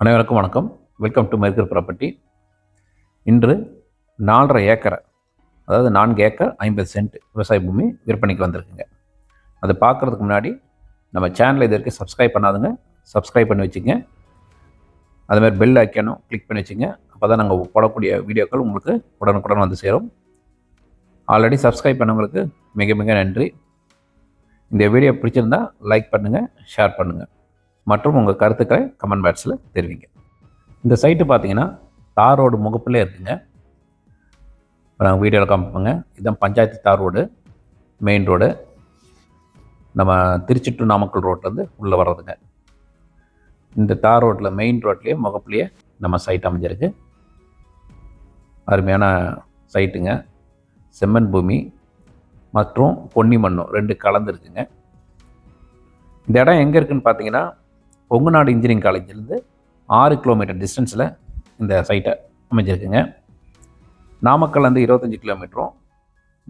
அனைவருக்கும் வணக்கம். Welcome to மெர்கர் property. இன்று 4.5 ஏக்கரை, அதாவது 4 ஏக்கர் 50 சென்ட் விவசாய பூமி விற்பனைக்கு வந்திருக்குங்க. அதை பார்க்குறதுக்கு முன்னாடி நம்ம சேனலை இது வரைக்கும் சப்ஸ்கிரைப் பண்ணாதுங்க, சப்ஸ்கிரைப் பண்ணி வச்சுங்க. அதுமாதிரி பெல் ஐக்கானும் கிளிக் பண்ணி வச்சுங்க. அப்போ தான் நாங்கள் போடக்கூடிய வீடியோக்கள் உங்களுக்கு உடனுக்குடன் வந்து சேரும். ஆல்ரெடி சப்ஸ்கிரைப் பண்ணவங்களுக்கு மிக மிக நன்றி. இந்த வீடியோ பிடிச்சிருந்தால் லைக் பண்ணுங்கள், ஷேர் பண்ணுங்கள் மற்றும் உங்கள் கருத்துக்களை கமெண்ட் பாக்ஸில் தெரிவிங்க. இந்த சைட்டு பார்த்தீங்கன்னா தார் ரோடு முகப்பிலே இருக்குங்க. இப்போ நாங்கள் வீடியோவில் காமிப்போங்க. இதுதான் பஞ்சாயத்து தார் ரோடு, மெயின் ரோடு. நம்ம திருச்சி டு நாமக்கல் ரோட்லேருந்து உள்ளே வர்றதுங்க. இந்த தார் ரோட்டில் மெயின் ரோட்லேயே முகப்பிலேயே நம்ம சைட் அமைஞ்சிருக்கு. அருமையான சைட்டுங்க. செம்மண் பூமி மற்றும் பொன்னி மண்ணும் 2 கலந்துருக்குங்க. இந்த இடம் எங்கே இருக்குதுன்னு பார்த்தீங்கன்னா பொங்குநாடு இன்ஜினியரிங் காலேஜிலேருந்து 6 கிலோமீட்டர் டிஸ்டன்ஸில் இந்த சைட்டை அமைஞ்சிருக்குங்க. நாமக்கல்லேருந்து 25 கிலோமீட்டரும்,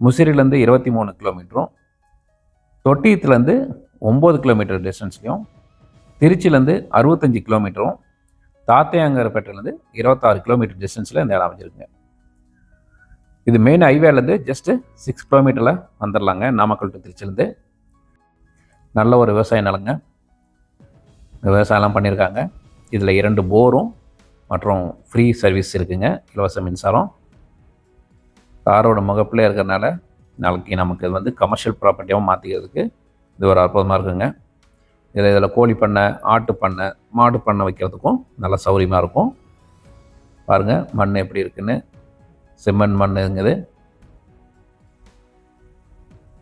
முசிறிலேருந்து 23 கிலோமீட்டரும், தொட்டியத்துலேருந்து 9 கிலோமீட்டர் டிஸ்டன்ஸ்லையும், திருச்சியிலேருந்து 65 கிலோமீட்டரும், தாத்தையாங்கரப்பேட்டையிலேருந்து 26 கிலோமீட்டர் டிஸ்டன்ஸில் இந்த இடம் அமைஞ்சிருக்குங்க. இது மெயின் ஹைவேலேருந்து ஜஸ்ட்டு 6 கிலோமீட்டரில் வந்துடலாங்க. நாமக்கல் டு திருச்சியிலேருந்து நல்ல ஒரு விவசாய நிலங்க. விவசாயம்லாம் பண்ணியிருக்காங்க. இதில் 2 போரும் மற்றும் ஃப்ரீ சர்வீஸ் இருக்குங்க, இலவச மின்சாரம். தாரோட முகப்பில் இருக்கிறனால நாளைக்கு நமக்கு இது வந்து கமர்ஷியல் ப்ராப்பர்ட்டியாகவும் மாற்றிக்கிறதுக்கு இது ஒரு அற்புதமாக இருக்குங்க. இதில் கோழி பண்ணை, ஆட்டு பண்ணை, மாடு பண்ணை வைக்கிறதுக்கும் நல்ல சௌகரியமாக இருக்கும். பாருங்கள் மண் எப்படி இருக்குன்னு. செம்மண் மண்ணுங்குது.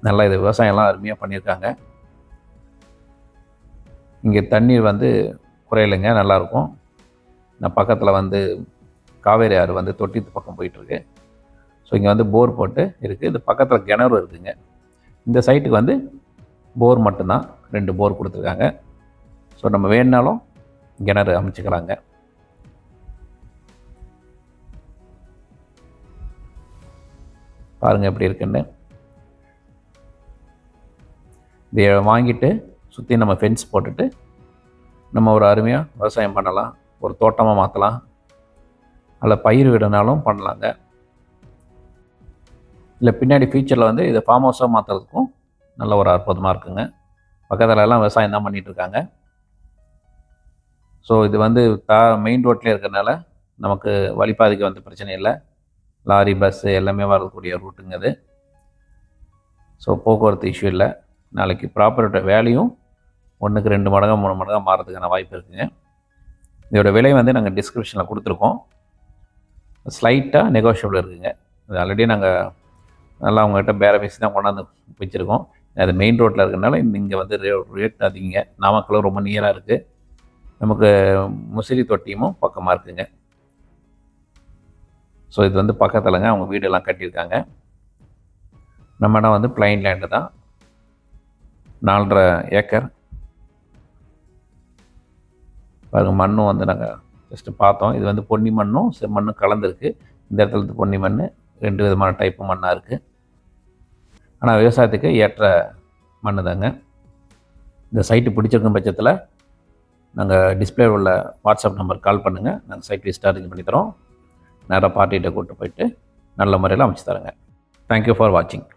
நல்லா இது விவசாயம்லாம் அருமையாக பண்ணியிருக்காங்க. இங்கே தண்ணீர் வந்து குறையிலைங்க, நல்லாயிருக்கும். நான் பக்கத்தில் வந்து காவேரி ஆறு வந்து தொட்டித்து பக்கம் போயிட்டுருக்கு. ஸோ இங்கே வந்து போர் போட்டு இருக்குது. இது பக்கத்தில் கிணறு இருக்குதுங்க. இந்த சைட்டுக்கு வந்து போர் மட்டும்தான், 2 போர் கொடுத்துருக்காங்க. ஸோ நம்ம வேணுனாலும் கிணறு அமைச்சிக்கலாங்க. பாருங்கள் எப்படி இருக்குன்னு. இதை வாங்கிட்டு சுற்றி நம்ம ஃபென்ஸ் போட்டுட்டு நம்ம ஒரு அருமையாக விவசாயம் பண்ணலாம், ஒரு தோட்டமாக மாற்றலாம், அதில் பயிர் விடனாலும் பண்ணலாங்க. இல்லை பின்னாடி ஃபியூச்சரில் வந்து இதை ஃபார்ம் ஹவுஸாக மாற்றுறதுக்கும் நல்ல ஒரு அற்புதமாக இருக்குங்க. பக்கத்தில் எல்லாம் விவசாயம் தான் பண்ணிகிட்ருக்காங்க. ஸோ இது வந்து மெயின் ரோட்லேயே இருக்கிறனால நமக்கு வழிபாதைக்கு வந்து பிரச்சனை இல்லை. லாரி, பஸ்ஸு எல்லாமே வரக்கூடிய ரூட்டுங்க அது. ஸோ போக்குவரத்து இஷ்யூ இல்லை. நாளைக்கு ப்ராப்பர்ட்டி வேல்யூம் 1க்கு 2 மடங்காக 3 மடங்காக மாறதுக்கான வாய்ப்பு இருக்குதுங்க. இதோட விலை வந்து நாங்கள் டிஸ்கிரிப்ஷனில் கொடுத்துருக்கோம். ஸ்லைட்டாக நெகோஷியபிள் இருக்குதுங்க. அது ஆல்ரெடி நாங்கள் நல்லா அவங்ககிட்ட பேர பேசி தான் கொண்டாந்து வச்சுருக்கோம். அது மெயின் ரோட்டில் இருக்கிறனால இங்கே வந்து ரேட் அதிகங்க. நாமக்கலும் ரொம்ப நியராக இருக்குது. நமக்கு முசிறி தொட்டியமும் பக்கமாக இருக்குதுங்க. ஸோ இது வந்து பக்கத்தில்ங்க அவங்க வீடெல்லாம் கட்டியிருக்காங்க. நம்ம இடம் வந்து பிளைன் லேண்டு தான், 4.5 ஏக்கர். பாருங்கள் மண்ணும் வந்து நாங்கள் ஜஸ்ட்டு பார்த்தோம். இது வந்து பொன்னி மண்ணும் செம்மண்ணும் கலந்துருக்கு. இந்த இடத்துல பொன்னி மண் 2 விதமான டைப்பு மண்ணாக இருக்குது. ஆனால் விவசாயத்துக்கு ஏற்ற மண் தாங்க. இந்த சைட்டு பிடிச்சிருக்கும் பட்சத்தில் நாங்கள் டிஸ்பிளே உள்ள வாட்ஸ்அப் நம்பர் கால் பண்ணுங்கள். நாங்கள் சைட் லிஸ்ட் அரேஞ்ச் பண்ணி தரோம். நேராக பார்ட்டிகிட்ட கூப்பிட்டு போயிட்டு நல்ல முறையில் அமைச்சு தரேங்க. தேங்க்யூ ஃபார் வாட்சிங்.